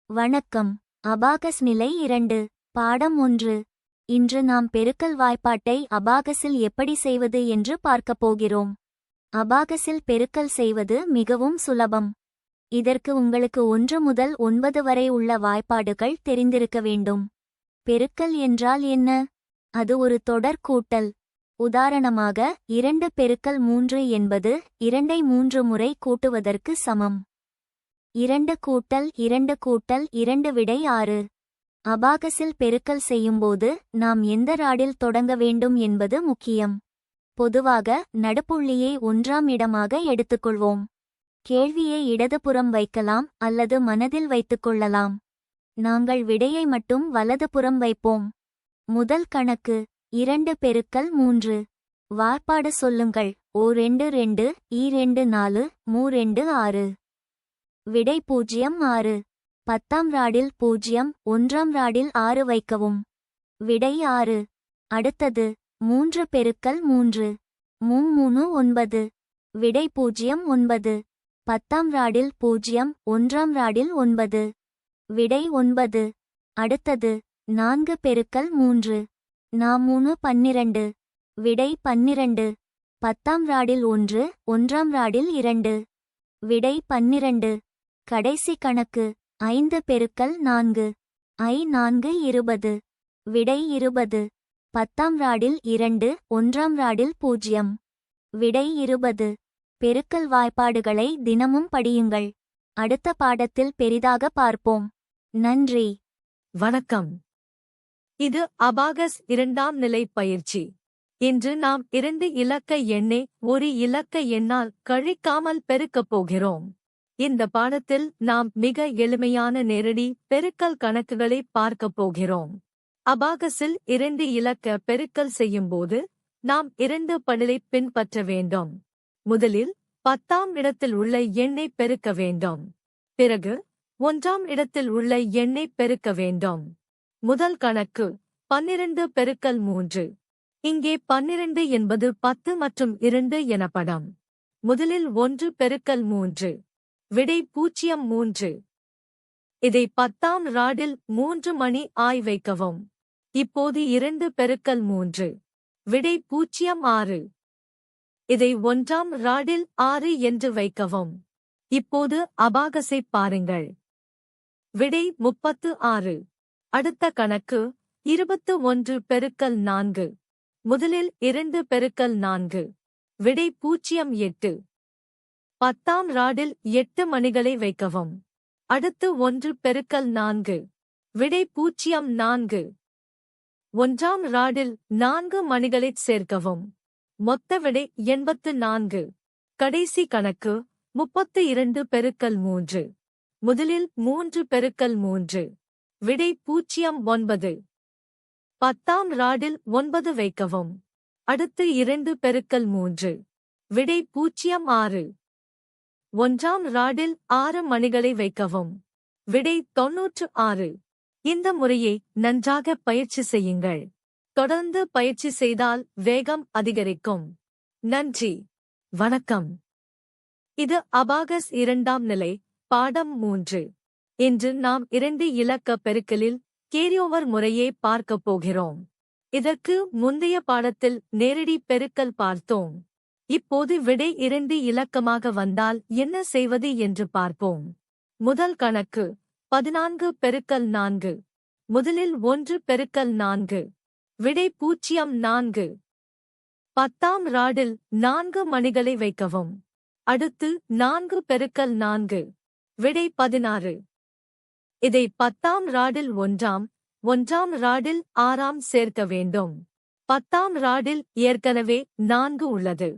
வணக்கம். அபாகஸ் நிலை 2. பாடம் 1. இன்று நாம் பெருக்கல் வாய்ப்பாட்டை அபாகஸில் எப்படி செய்வது என்று பார்க்கப் போகிறோம். அபாகஸில் பெருக்கல் செய்வது மிகவும் சுலபம். இதற்கு உங்களுக்கு 1 முதல் 9 வரை உள்ள வாய்ப்பாடுகள் தெரிந்திருக்க வேண்டும். பெருக்கல் என்றால் என்ன? அது ஒரு தொடர் கூட்டல். உதாரணமாக 2 பெருக்கல் 3 என்பது 2 ஐ 3 முறை கூட்டுவதற்கு சமம். 2 கூட்டல் 2 கூட்டல் 2 விடை 6. அபாகஸில் பெருக்கல் செய்யும்போது நாம் எந்த ராடில் தொடங்க வேண்டும் என்பது முக்கியம். பொதுவாக நடுப்புள்ளியை 1ஆம் இடமாக எடுத்துக்கொள்வோம். கேள்வியை இடதுபுறம் வைக்கலாம் அல்லது மனதில் வைத்துக்கொள்ளலாம். நாங்கள் விடையை மட்டும் வலதுபுறம் வைப்போம். முதல் கணக்கு 2 பெருக்கல் 3. வாய்ப்பாடு சொல்லுங்கள். O2 2, E2 4, μ2 6. விடை 0 6. 10ஆம் ராடில் 0, 1ஆம் ராடில் 6 வைக்கவும். விடை 6. அடுத்தது 3 பெருக்கல் 3. μ3 9. விடை 0 9. 10ஆம் ராடில் 0, 1ஆம் ராடில் 9. விடை 9. அடுத்தது 4 பெருக்கல் 3. ந3 12. விடை 12. 10ஆம் ராடில் 1, 1ஆம் ராடில் 2. விடை 12. கடைசி கணக்கு 5 பெருக்கல் 4. I4 20. விடை 20. 10ஆம் ராடில் 2, 1ஆம் ராடில் 0. விடை 20. பெருக்கல் வாய்ப்பாடுகளை தினமும் படியுங்கள். அடுத்த பாடத்தில் பெரிதாக பார்ப்போம். நன்றி. வணக்கம். இது அபாகஸ் 2ஆம் நிலை பயிற்சி. இன்று நாம் 2 இலக்க எண்ணை ஒரு இலக்க எண்ணால் கழிக்காமல் பெருக்கப் போகிறோம். இந்த பாடத்தில் நாம் மிக எளிமையான நேரடி பெருக்கல் கணக்குகளை பார்க்கப் போகிறோம். அபாகஸில் 2 இலக்க பெருக்கல் செய்யும்போது நாம் 2 படிகளை பின்பற்ற வேண்டும். முதலில் 10ஆம் இடத்தில் உள்ள எண்ணை பெருக்க வேண்டும். பிறகு 1ஆம் இடத்தில் உள்ள எண்ணை பெருக்க வேண்டும். முதல் கணக்கு 12 பெருக்கல் 3. இங்கே 12 என்பது 10 மற்றும் 2 எனப்படும். முதலில் 1 பெருக்கல் 3. விடை 03. இதை 10ஆம் ராடில் 3 மணி ஆய் வைக்கவும். இப்போது 2 பெருக்கல் 3. விடை 06. இதை 1ஆம் ராடில் 6 என்று வைக்கவும். இப்போது அபாகஸை பாருங்கள். விடை 36. அடுத்த கணக்கு 21 பெருக்கல் 4. முதலில் 2 பெருக்கல் 4. விடை 08. 10ஆம் ராடில் 8 மணிகளை வைக்கவும். அடுத்து 1 பெருக்கல் 4. விடை 04. 1ஆம் ராடில் 4 மணிகளைச் சேர்க்கவும். மொத்த விடை 84. கடைசி கணக்கு 32 பெருக்கல் 3. முதலில் 3 பெருக்கல் 3. விடை 09. 10ஆம் ராடில் 9 வைக்கவும். அடுத்து 2 பெருக்கல் 3. விடை 06. 1ஆம் ராடில் 6 மணிகளை வைக்கவும். விடை 96. இந்த முறையை நன்றாக பயிற்சி செய்யுங்கள். தொடர்ந்து பயிற்சி செய்தால் வேகம் அதிகரிக்கும். நன்றி. வணக்கம். இது அபாகஸ் 2ஆம் நிலை பாடம் 3. இன்று நாம் 2 இலக்க பெருக்கலில் கேரியோவர் முறையை பார்க்கப் போகிறோம். இதற்கு முந்தைய பாடத்தில் நேரடி பெருக்கல் பார்த்தோம். இப்போது விடை 2 இலக்கமாக வந்தால் என்ன செய்வது என்று பார்ப்போம். முதல் கணக்கு 14 பெருக்கல் 4. முதலில் 1 பெருக்கல் 4. விடை 04. 10ஆம் ராடில் 4 மணிகளை வைக்கவும். அடுத்து 4 பெருக்கல் 4. விடை 16. இதை 10ஆம் ராடில் 1ஆம் ராடில் 6ஆம் சேர்க்க வேண்டும். 10ஆம் ராடில் ஏற்கனவே 4 உள்ளது.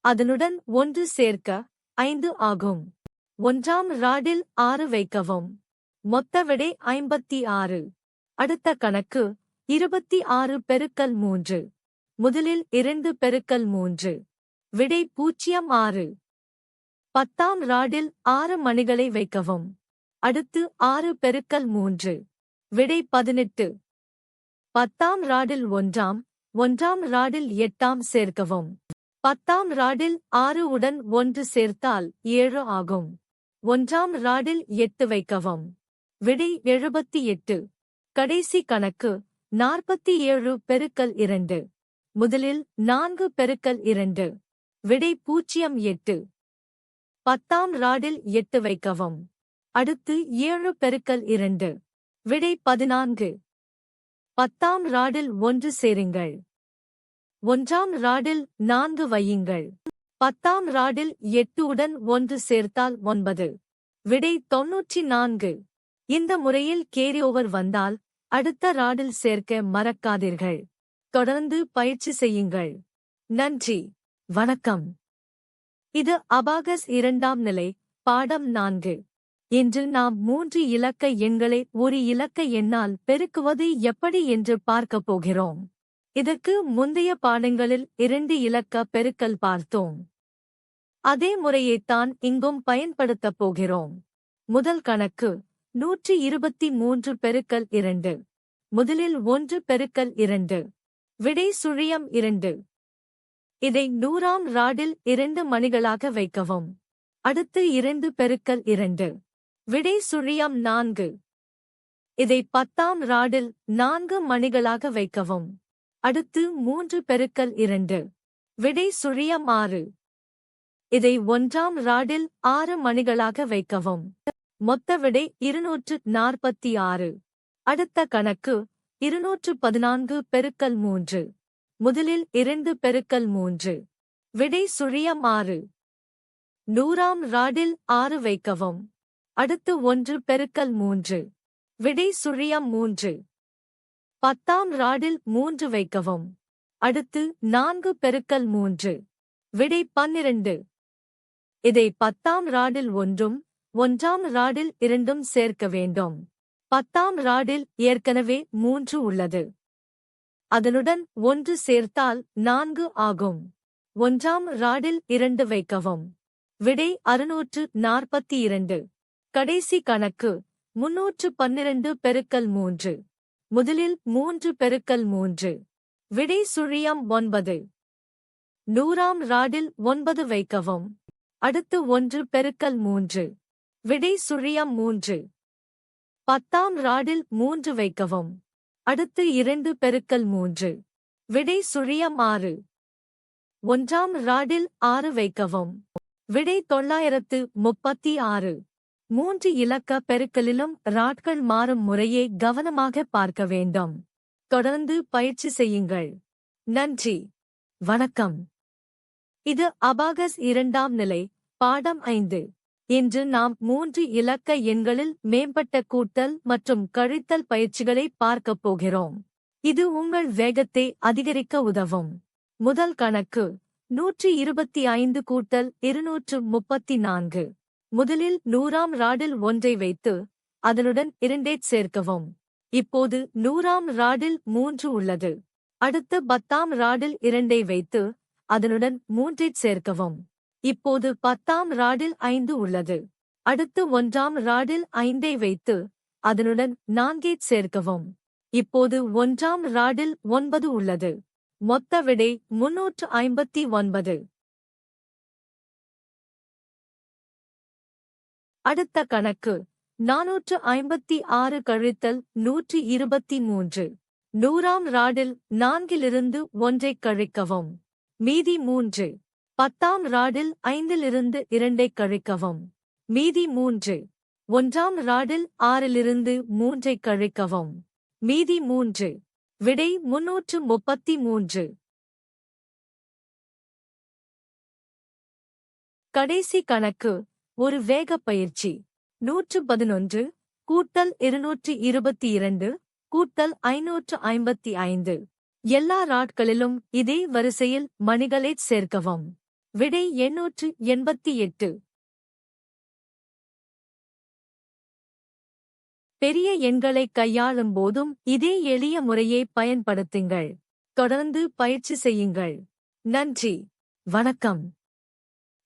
அதனுடன் 1 சேர்க்க 5 ஆகும். 1ஆம் ராடில் 6 வைக்கவும். மொத்த விடை 56. அடுத்த கணக்கு 26 பெருக்கல் 3. முதலில் 2 பெருக்கல் 3. விடை 06. 10ஆம் ராடில் 6 மணிகளை வைக்கவும். அடுத்து 6 பெருக்கல் 3. விடை 18. 10ஆம் ராடில் 1ஆம் ராடில் 8ஆம் சேர்க்கவும். 10ஆம் ராடில் 6 உடன் 1 சேர்த்தால் 7 ஆகும். 1ஆம் ராடில் 8 வைக்கவும். விடை 78. கடைசி கணக்கு 47 பெருக்கல் 2. முதலில் 4 பெருக்கல் 2. விடை 08. 10ஆம் ராடில் 8 வைக்கவும். அடுத்து 7 பெருக்கல் 2. விடை 14. 10ஆம் ராடில் 1 சேருங்கள். 1ஆம் ராடில் 4 வையுங்கள். 10ஆம் ராடில் 8 உடன் 1 சேர்த்தால் 9. விடை 94. இந்த முறையில் கேரி ஓவர் வந்தால் அடுத்த ராடில் சேர்க்க மறக்காதீர்கள். தொடர்ந்து பயிற்சி செய்யுங்கள். நன்றி. வணக்கம். இது அபாகஸ் 2ஆம் நிலை, பாடம் 4. இன்று நாம் 3 இலக்க எண்களை ஒரு இலக்க எண்ணால் பெருக்குவது எப்படி என்று பார்க்கப் போகிறோம். இதற்கு முந்தைய பாடங்களில் 2 இலக்க பெருக்கல் பார்த்தோம். அதே முறையைத்தான் இங்கும் பயன்படுத்தப் போகிறோம். முதல் கணக்கு 123 பெருக்கல் 2. முதலில் 1 பெருக்கல் 2. விடை 2. இதை 100ஆம் ராடில் 2 மணிகளாக வைக்கவும். அடுத்து 2 பெருக்கல் 2. விடை 4. இதை 10ஆம் ராடில் 4 மணிகளாக வைக்கவும். அடுத்து 3 பெருக்கல் 2. விடை 6. இதை 1ஆம் ராடில் 6 மணிகளாக வைக்கவும். மொத்த விடை 246. அடுத்த கணக்கு 214 பெருக்கல் 3. முதலில் 2 பெருக்கல் 3. விடை 6. 100ஆம் ராடில் 6 வைக்கவும். அடுத்து 1 பெருக்கல் 3. விடை 3. 10ஆம் ராடில் 3 வைக்கவும். அடுத்து 4 பெருக்கல் 3. விடை 12. இதை 10ஆம் ராடில் 1ம் 1ஆம் ராடில் 2ம் சேர்க்க வேண்டும். 10ஆம் ராடில் ஏற்கனவே 3 உள்ளது. அதனுடன் 1 சேர்த்தால் 4 ஆகும். 1ஆம் ராடில் 2 வைக்கவும். விடை 642. கடைசி கணக்கு 312 பெருக்கல் 3. முதலில் 3 பெருக்கல் 3. விடை 9. 100ஆம் ராடில் 9 வைக்கவும். அடுத்து 1 பெருக்கல் 3. விடை 3. 10ஆம் ராடில் 3 வைக்கவும். அடுத்து 2 பெருக்கல் 3. விடை 6. 1ஆம் ராடில் 6 வைக்கவும். விடை 936. 3 இலக்க பெருக்கலிலும் ராட்கள் மாறும் முறையை கவனமாக பார்க்க வேண்டும். தொடர்ந்து பயிற்சி செய்யுங்கள். நன்றி. வணக்கம். இது அபாகஸ் 2ஆம் நிலை, பாடம் 5. இன்று நாம் 3 இலக்க எண்களில் மேம்பட்ட கூட்டல் மற்றும் கழித்தல் பயிற்சிகளை பார்க்கப் போகிறோம். இது உங்கள் வேகத்தை அதிகரிக்க உதவும். முதல் கணக்கு 125 கூட்டல் 234. முதலில் 100ஆம் ராடில் 1ஐ வைத்து அதனுடன் 2ஐ சேர்க்கவும். இப்போது 100ஆம் ராடில் 3 உள்ளது. அடுத்து 10ஆம் ராடில் 2ஐ வைத்து அதனுடன் 3ஐ சேர்க்கவும். இப்போது 10ஆம் ராடில் 5 உள்ளது. அடுத்து 1ஆம் ராடில் 5ஐ வைத்து அதனுடன் 4ஐ சேர்க்கவும். இப்போது 1ஆம் ராடில் 9 உள்ளது. மொத்த விடை 359. அடுத்த கணக்கு 456 கழித்தல் 123. 100ஆம் ராடில் 4இலிருந்து 1ஐ கழிக்கவும். மீதி 3. 10ஆம் ராடில் 5இலிருந்து 2ஐ கழிக்கவும். மீதி 3. 1ஆம் ராடில் 6இலிருந்து 3ஐ கழிக்கவும். மீதி 3. விடை 333. கடைசி கணக்கு ஒரு வேகப் பயிற்சி. 111 கூட்டல் 222 கூட்டல் 555. எல்லா ராட்களிலும் இதே வரிசையில் மணிகளைச் சேர்க்கவும். விடை 888. பெரிய எண்களைக் கையாளும் போதும் இதே எளிய முறையை பயன்படுத்துங்கள். தொடர்ந்து பயிற்சி செய்யுங்கள். நன்றி. வணக்கம்.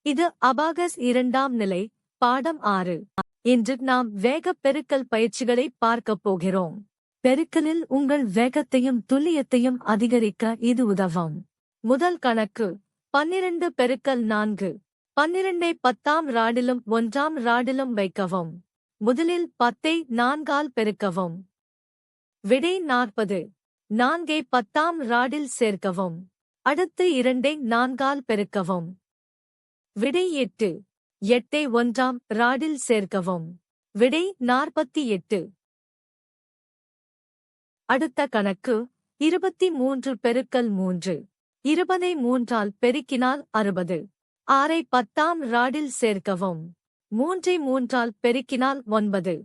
இது அபாகஸ் 2ஆம் நிலை, பாடம் 6. இன்று நாம் வேகப் பெருக்கல் பயிற்சிகளை பார்க்கப் போகிறோம். பெருக்கலில் உங்கள் வேகத்தையும் துல்லியத்தையும் அதிகரிக்க இது உதவும். முதல் கணக்கு 12 பெருக்கல் 4. 12ஐ 10ஆம் ராடிலும் 1ஆம் ராடிலும் வைக்கவும். முதலில் 10ஐ 4ஆல் பெருக்கவும். விடை 40. 4ஐ 10ஆம் ராடில் சேர்க்கவும். அடுத்து 2ஐ 4ஆல் பெருக்கவும். விடை 8. 8ஐ 1ஆம் ராடில் சேர்க்கவும். விடை 48. அடுத்த கணக்கு 23 பெருக்கல் 3. 20ஐ 3ஆல் பெருக்கினால் 60. 6ஐ 10ஆம் ராடில் சேர்க்கவும். 3ஐ 3ஆல் பெருக்கினால் 9.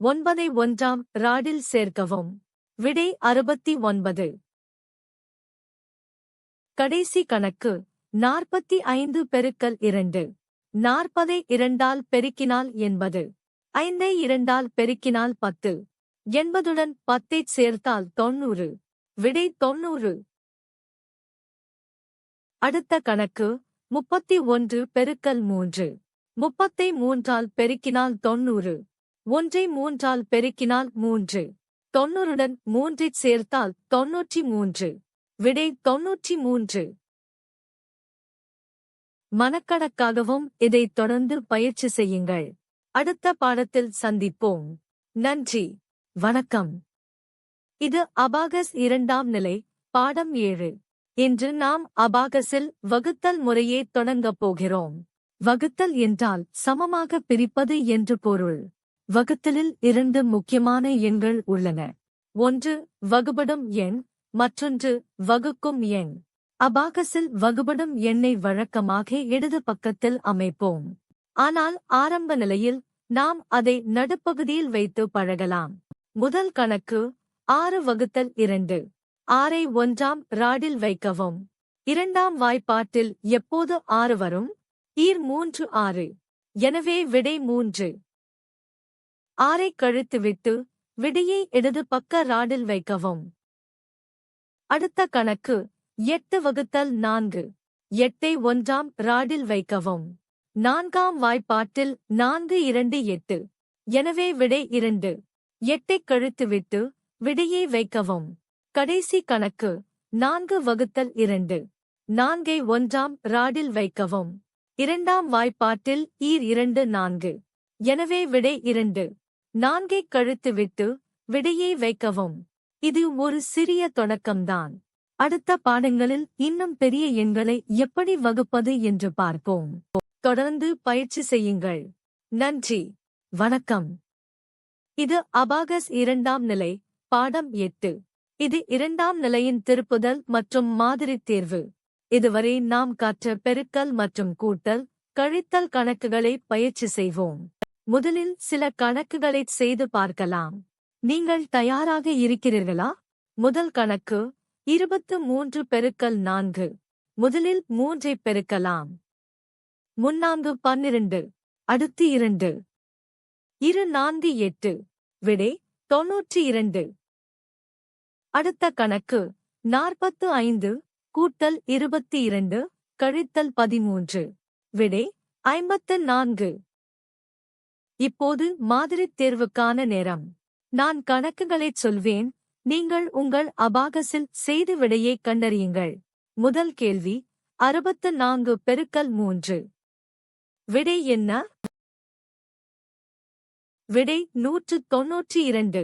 9ஐ 1ஆம் ராடில் சேர்க்கவும். விடை 69. கடைசி கணக்கு 45 பெருக்கல் 2. 40ஐ 2ஆல் பெருக்கினால் 80. 5ஐ 2ஆல் பெருக்கினால் 10. 80உடன் 10ஐச் சேர்த்தால் 90. விடை 90. அடுத்த கணக்கு 31 பெருக்கல் 3. 30ஐ 3ஆல் பெருக்கினால் 90. 1ஐ 3ஆல் பெருக்கினால் 3. 90உடன் 3ஐச் சேர்த்தால் 93. விடை 93. மனக்கணக்காகவும் இதைத் தொடர்ந்து பயிற்சி செய்யுங்கள். அடுத்த பாடத்தில் சந்திப்போம். நன்றி. வணக்கம். இது அபாகஸ் 2ஆம் நிலை, பாடம் 7. இன்று நாம் அபாகஸில் வகுத்தல் முறையே தொடங்கப் போகிறோம். வகுத்தல் என்றால் சமமாக பிரிப்பது என்று பொருள். வகுத்தலில் 2 முக்கியமான எண்கள் உள்ளன. ஒன்று வகுபடும் எண், மற்றொன்று வகுக்கும் எண். அபாகஸில் வகுபடும் எண்ணை வழக்கமாக இடது பக்கத்தில் அமைப்போம். ஆனால் ஆரம்ப நிலையில் நாம் அதை நடுப்பகுதியில் வைத்து பழகலாம். முதல் கணக்கு 6 வகுத்தல் 2. 6ஐ 1ஆம் ராடில் வைக்கவும். 2ஆம் வாய்ப்பாட்டில் எப்போது 6 வரும்? ஈர் 3 6. எனவே விடை 3. 6ஐ கழித்துவிட்டு விடையை இடது பக்க ராடில் வைக்கவும். அடுத்த கணக்கு 8 வகுத்தல் 4. 8ஐ 1ஆம் ராடில் வைக்கவும். 4ஆம் வாய்ப்பாட்டில் 4 2 8. எனவே விடை 2. 8ஐக் கழித்துவிட்டு விடையை வைக்கவும். கடைசி கணக்கு 4 வகுத்தல் 2. 4ஐ 1ஆம் ராடில் வைக்கவும். 2ஆம் வாய்ப்பாட்டில் ஈர் 2 4. எனவே விடை 2. 4ஐக் கழித்துவிட்டு விடையை வைக்கவும். இது ஒரு சிறிய தொடக்கம்தான். அடுத்த பாடங்களில் இன்னும் பெரிய எண்களை எப்படி வகுப்பது என்று பார்ப்போம். தொடர்ந்து பயிற்சி செய்யுங்கள். நன்றி. வணக்கம். இது அபாகஸ் 2ஆம் நிலை, பாடம் 8. இது 2ஆம் நிலையின் திருப்புதல் மற்றும் மாதிரி தேர்வு. இதுவரை நாம் கற்ற பெருக்கல் மற்றும் கூட்டல், கழித்தல் கணக்குகளை பயிற்சி செய்வோம். முதலில் சில கணக்குகளைச் செய்து பார்க்கலாம். நீங்கள் தயாராக இருக்கிறீர்களா? முதல் கணக்கு 23 பெருக்கல் 4. முதலில் 3ஐ பெருக்கலாம். 3 12. அடுத்து 2. 2 4 8. விடை 92. அடுத்த கணக்கு 45 கூட்டல் 22 கழித்தல் 13. விடை 54. இப்போது மாதிரித் தேர்வுக்கான நேரம். நான் கணக்குகளைச் சொல்வேன், நீங்கள் உங்கள் அபாகஸில் செய்து விடையைக் கண்டறியுங்கள். முதல் கேள்வி 64 பெருக்கல் 3. விடை என்ன? விடை 192.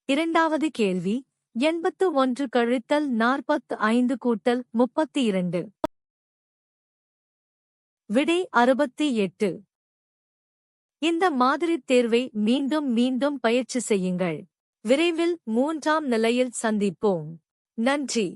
இரண்டாவது கேள்வி 81 கழித்தல் 45 கூட்டல் 32. விடை 68. இந்த மாதிரித் தேர்வை மீண்டும் மீண்டும் பயிற்சி செய்யுங்கள். விரைவில் 3ஆம் நிலையில் சந்திப்போம். நன்றி.